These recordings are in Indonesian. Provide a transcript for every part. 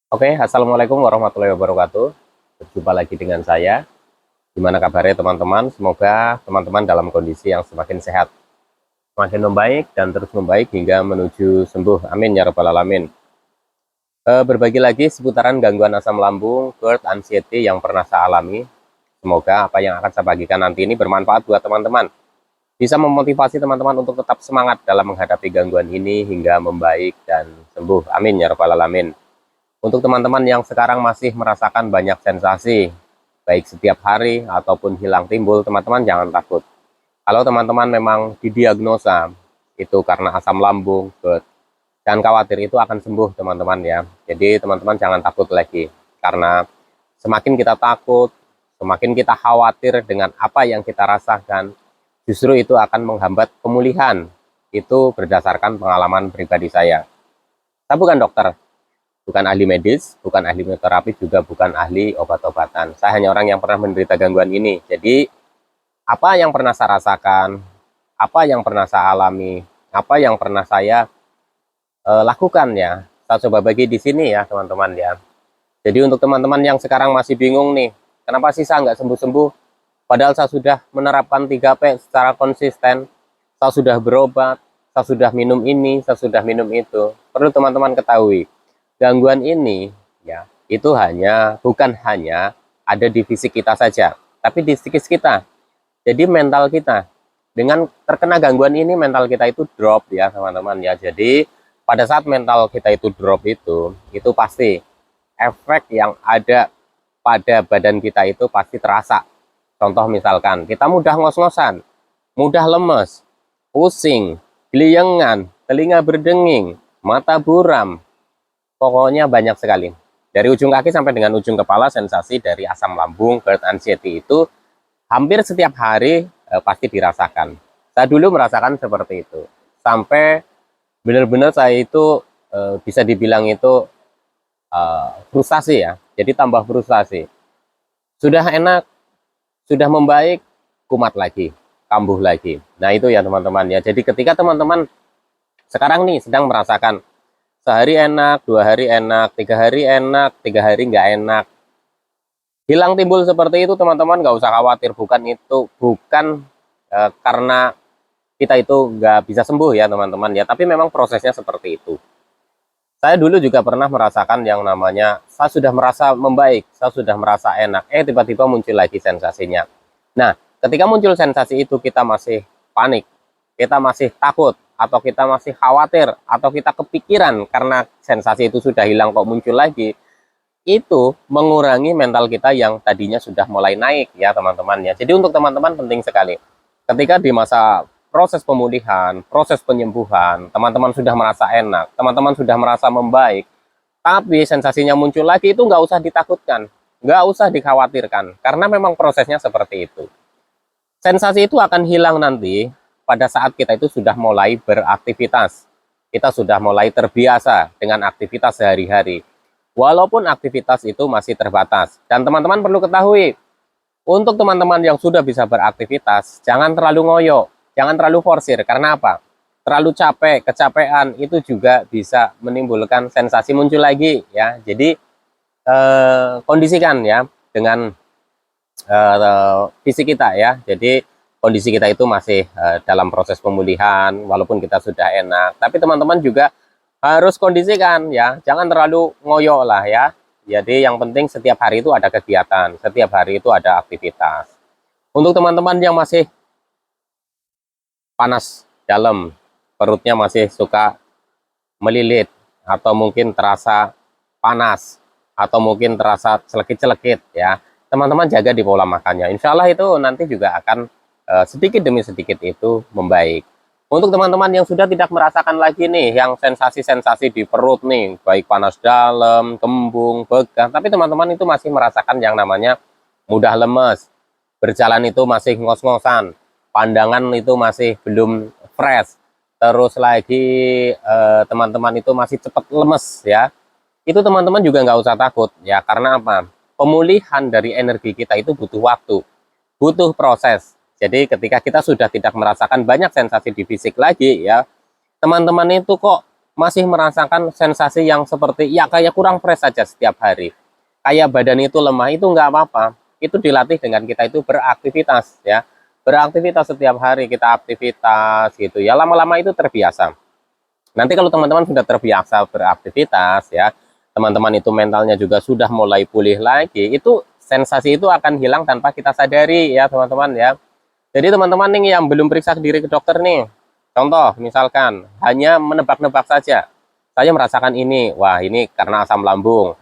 Oke, Assalamualaikum warahmatullahi wabarakatuh. Berjumpa lagi dengan saya. Gimana kabarnya teman-teman? Semoga teman-teman dalam kondisi yang semakin sehat, semakin membaik, dan terus membaik hingga menuju sembuh. Amin ya rabbal alamin. Berbagi lagi seputaran gangguan asam lambung, GERD, anxiety yang pernah saya alami. Semoga apa yang akan saya bagikan nanti ini bermanfaat buat teman-teman. Bisa memotivasi teman-teman untuk tetap semangat dalam menghadapi gangguan ini hingga membaik dan sembuh. Amin ya rabbal alamin. Untuk teman-teman yang sekarang masih merasakan banyak sensasi, baik setiap hari ataupun hilang timbul, teman-teman jangan takut. Kalau teman-teman memang didiagnosa itu karena asam lambung, GERD, jangan khawatir, itu akan sembuh teman-teman ya. Jadi teman-teman jangan takut lagi, karena semakin kita takut, semakin kita khawatir dengan apa yang kita rasakan, justru itu akan menghambat pemulihan. Itu berdasarkan pengalaman pribadi saya. Saya bukan dokter, bukan ahli medis, bukan ahli terapi, juga bukan ahli obat-obatan. Saya hanya orang yang pernah menderita gangguan ini. Jadi, apa yang pernah saya rasakan, apa yang pernah saya alami, apa yang pernah saya lakukan ya, saya coba bagi di sini ya teman-teman ya. Jadi untuk teman-teman yang sekarang masih bingung nih, kenapa sih saya nggak sembuh-sembuh? Padahal saya sudah menerapkan 3P secara konsisten, saya sudah berobat, saya sudah minum ini, saya sudah minum itu. Perlu teman-teman ketahui, gangguan ini ya itu bukan hanya ada di fisik kita saja, tapi di psikis kita. Jadi mental kita, dengan terkena gangguan ini mental kita itu drop ya teman-teman ya. Jadi pada saat mental kita itu drop, itu pasti efek yang ada pada badan kita itu pasti terasa. Contoh misalkan kita mudah ngos-ngosan, mudah lemes, pusing, geliyengan, telinga berdenging, mata buram, pokoknya banyak sekali. Dari ujung kaki sampai dengan ujung kepala, sensasi dari asam lambung, GERD, anxiety itu hampir setiap hari pasti dirasakan. Saya dulu merasakan seperti itu. Sampai benar-benar saya itu bisa dibilang itu frustasi ya. Jadi tambah frustasi. Sudah enak, sudah membaik, kumat lagi, kambuh lagi. Nah itu ya teman-teman ya. Jadi ketika teman-teman sekarang nih sedang merasakan sehari enak, 2 hari enak, 3 hari enak, 3 hari nggak enak, hilang timbul seperti itu, teman-teman nggak usah khawatir. Bukan karena kita itu nggak bisa sembuh ya teman-teman ya, tapi memang prosesnya seperti itu. Saya dulu juga pernah merasakan yang namanya saya sudah merasa membaik, saya sudah merasa enak, tiba-tiba muncul lagi sensasinya. Nah, ketika muncul sensasi itu kita masih panik, kita masih takut, atau kita masih khawatir, atau kita kepikiran karena sensasi itu sudah hilang kok muncul lagi, itu mengurangi mental kita yang tadinya sudah mulai naik ya teman-teman ya. Jadi untuk teman-teman penting sekali, ketika di masa proses pemulihan, proses penyembuhan, teman-teman sudah merasa enak, teman-teman sudah merasa membaik, tapi sensasinya muncul lagi, itu nggak usah ditakutkan, nggak usah dikhawatirkan, karena memang prosesnya seperti itu. Sensasi itu akan hilang nanti pada saat kita itu sudah mulai beraktivitas, kita sudah mulai terbiasa dengan aktivitas sehari-hari. Walaupun aktivitas itu masih terbatas. Dan teman-teman perlu ketahui, untuk teman-teman yang sudah bisa beraktivitas, jangan terlalu ngoyo, jangan terlalu forsir. Karena apa? Terlalu capek, kecapean itu juga bisa menimbulkan sensasi muncul lagi ya. Jadi kondisikan ya dengan fisik kita ya. Jadi kondisi kita itu masih dalam proses pemulihan, walaupun kita sudah enak. Tapi teman-teman juga harus kondisikan ya, jangan terlalu ngoyo lah ya. Jadi yang penting setiap hari itu ada kegiatan, setiap hari itu ada aktivitas. Untuk teman-teman yang masih panas dalam, perutnya masih suka melilit, atau mungkin terasa panas, atau mungkin terasa celekit-celekit ya, teman-teman jaga di pola makannya. Insya Allah itu nanti juga akan sedikit demi sedikit itu membaik. Untuk teman-teman yang sudah tidak merasakan lagi nih, yang sensasi-sensasi di perut nih, baik panas dalam, kembung, begah, tapi teman-teman itu masih merasakan yang namanya mudah lemes, berjalan itu masih ngos-ngosan, pandangan itu masih belum fresh, terus lagi teman-teman itu masih cepat lemes ya, itu teman-teman juga nggak usah takut ya, karena apa? Pemulihan dari energi kita itu butuh waktu, butuh proses. Jadi ketika kita sudah tidak merasakan banyak sensasi di fisik lagi ya, teman-teman itu kok masih merasakan sensasi yang seperti ya kayak kurang fresh saja setiap hari, kayak badan itu lemah, itu nggak apa-apa. Itu dilatih dengan kita itu beraktivitas ya, beraktivitas setiap hari kita aktivitas gitu ya, lama-lama itu terbiasa. Nanti kalau teman-teman sudah terbiasa beraktivitas ya, teman-teman itu mentalnya juga sudah mulai pulih lagi, itu sensasi itu akan hilang tanpa kita sadari ya teman-teman ya. Jadi teman-teman nih yang belum periksa diri ke dokter nih, contoh misalkan hanya menebak-nebak saja, saya merasakan ini, wah ini karena asam lambung,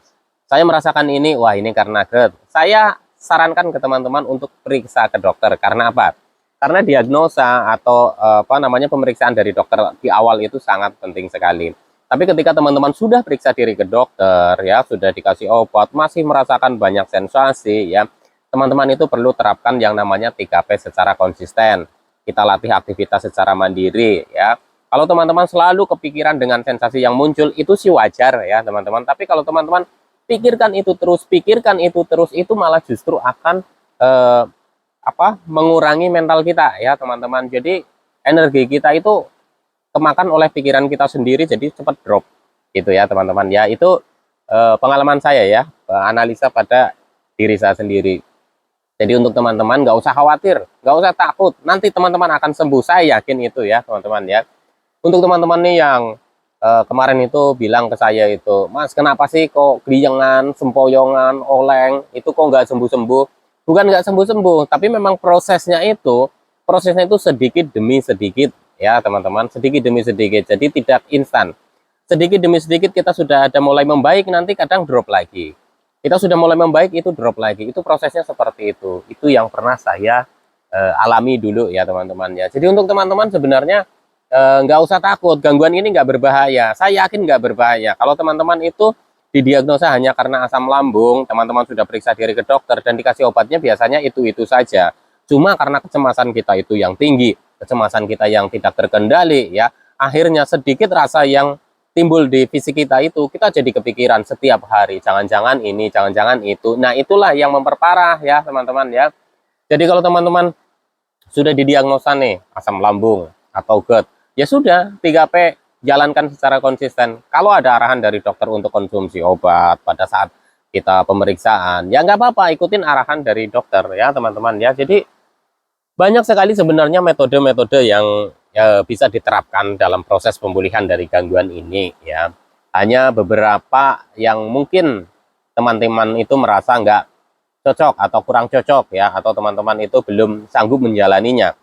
saya merasakan ini, wah ini karena GERD. Saya sarankan ke teman-teman untuk periksa ke dokter. Karena apa? Karena diagnosa atau apa namanya pemeriksaan dari dokter di awal itu sangat penting sekali. Tapi ketika teman-teman sudah periksa diri ke dokter ya, sudah dikasih obat, masih merasakan banyak sensasi ya, teman-teman itu perlu terapkan yang namanya 3P secara konsisten. Kita latih aktivitas secara mandiri ya. Kalau teman-teman selalu kepikiran dengan sensasi yang muncul, itu sih wajar ya teman-teman. Tapi kalau teman-teman pikirkan itu terus, itu malah justru akan mengurangi mental kita ya teman-teman. Jadi energi kita itu kemakan oleh pikiran kita sendiri, jadi cepat drop gitu ya teman-teman ya. Itu pengalaman saya ya, analisa pada diri saya sendiri. Jadi untuk teman-teman nggak usah khawatir, nggak usah takut, nanti teman-teman akan sembuh, saya yakin itu ya teman-teman ya. Untuk teman-teman nih yang kemarin itu bilang ke saya itu, Mas kenapa sih kok geliyengan, sempoyongan, oleng, itu kok nggak sembuh-sembuh? Bukan nggak sembuh-sembuh, tapi memang prosesnya itu sedikit demi sedikit ya teman-teman, sedikit demi sedikit, jadi tidak instan. Sedikit demi sedikit kita sudah ada mulai membaik, nanti kadang drop lagi. Kita sudah mulai membaik, itu drop lagi. Itu prosesnya seperti itu. Itu yang pernah saya alami dulu ya teman-teman ya. Jadi untuk teman-teman sebenarnya nggak usah takut, gangguan ini nggak berbahaya. Saya yakin nggak berbahaya. Kalau teman-teman itu didiagnosa hanya karena asam lambung, teman-teman sudah periksa diri ke dokter dan dikasih obatnya, biasanya itu saja. Cuma karena kecemasan kita itu yang tinggi, kecemasan kita yang tidak terkendali ya, akhirnya sedikit rasa yang timbul di fisik kita itu, kita jadi kepikiran setiap hari, jangan-jangan ini, jangan-jangan itu. Nah itulah yang memperparah ya teman-teman ya. Jadi kalau teman-teman sudah didiagnosa nih asam lambung atau GERD, ya sudah 3P jalankan secara konsisten. Kalau ada arahan dari dokter untuk konsumsi obat pada saat kita pemeriksaan, ya nggak apa-apa, ikutin arahan dari dokter ya teman-teman ya. Jadi banyak sekali sebenarnya metode-metode yang ya, bisa diterapkan dalam proses pemulihan dari gangguan ini ya. Hanya beberapa yang mungkin teman-teman itu merasa nggak cocok atau kurang cocok ya, atau teman-teman itu belum sanggup menjalaninya.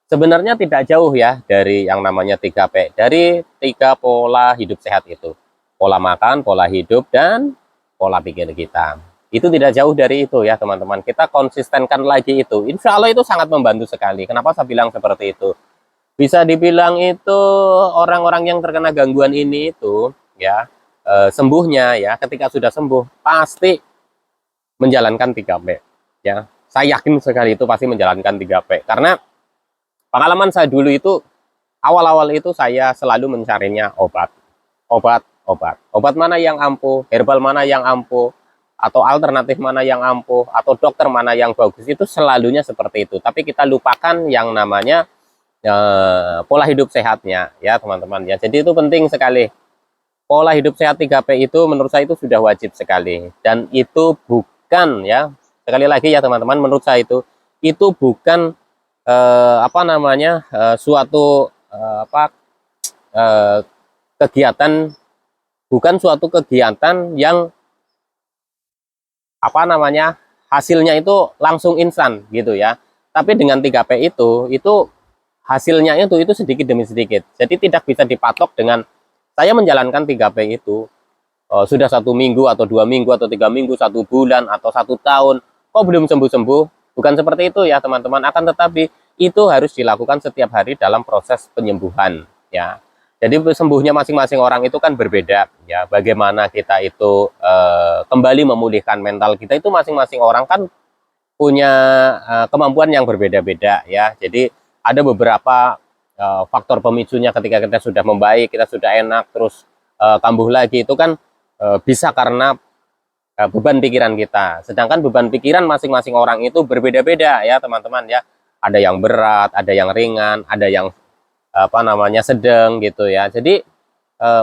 Sebenarnya tidak jauh ya dari yang namanya 3P, dari 3 pola hidup sehat itu. Pola makan, pola hidup, dan pola pikir kita. Itu tidak jauh dari itu ya teman-teman. Kita konsistenkan lagi itu. Insya Allah itu sangat membantu sekali. Kenapa saya bilang seperti itu? Bisa dibilang itu orang-orang yang terkena gangguan ini itu ya sembuhnya ya, ketika sudah sembuh pasti menjalankan 3P ya. Saya yakin sekali itu pasti menjalankan 3P. Karena pengalaman saya dulu itu, awal-awal itu saya selalu mencarinya obat. Obat mana yang ampuh, herbal mana yang ampuh, atau alternatif mana yang ampuh, atau dokter mana yang bagus, itu selalunya seperti itu. Tapi kita lupakan yang namanya pola hidup sehatnya ya teman-teman ya. Jadi itu penting sekali. Pola hidup sehat 3P itu menurut saya itu sudah wajib sekali. Dan itu bukan ya, sekali lagi ya teman-teman, menurut saya itu bukan suatu kegiatan, bukan suatu kegiatan yang hasilnya itu langsung instan gitu ya. Tapi dengan 3P itu hasilnya itu sedikit demi sedikit. Jadi tidak bisa dipatok dengan saya menjalankan 3P itu sudah 1 minggu atau 2 minggu atau 3 minggu, 1 bulan atau 1 tahun, kok belum sembuh-sembuh. Bukan seperti itu ya teman-teman. Akan tetapi itu harus dilakukan setiap hari dalam proses penyembuhan ya. Jadi sembuhnya masing-masing orang itu kan berbeda ya. Bagaimana kita itu kembali memulihkan mental kita, itu masing-masing orang kan punya kemampuan yang berbeda-beda ya. Jadi ada beberapa faktor pemicunya. Ketika kita sudah membaik, kita sudah enak, terus kambuh lagi, itu kan bisa karena beban pikiran kita. Sedangkan beban pikiran masing-masing orang itu berbeda-beda ya teman-teman ya. Ada yang berat, ada yang ringan, ada yang sedang gitu ya. Jadi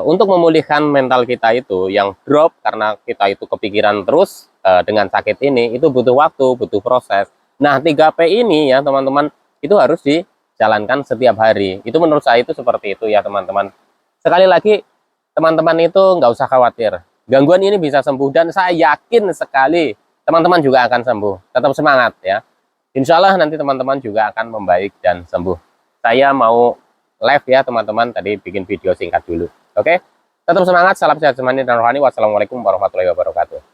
untuk memulihkan mental kita itu yang drop karena kita itu kepikiran terus dengan sakit ini, itu butuh waktu, butuh proses. Nah, 3P ini ya teman-teman, itu harus dijalankan setiap hari. Itu menurut saya itu seperti itu ya teman-teman. Sekali lagi, teman-teman itu nggak usah khawatir. Gangguan ini bisa sembuh dan saya yakin sekali teman-teman juga akan sembuh. Tetap semangat ya. Insya Allah nanti teman-teman juga akan membaik dan sembuh. Saya mau live ya teman-teman, tadi bikin video singkat dulu. Oke, tetap semangat, salam sehat jasmani dan rohani. Wassalamualaikum warahmatullahi wabarakatuh.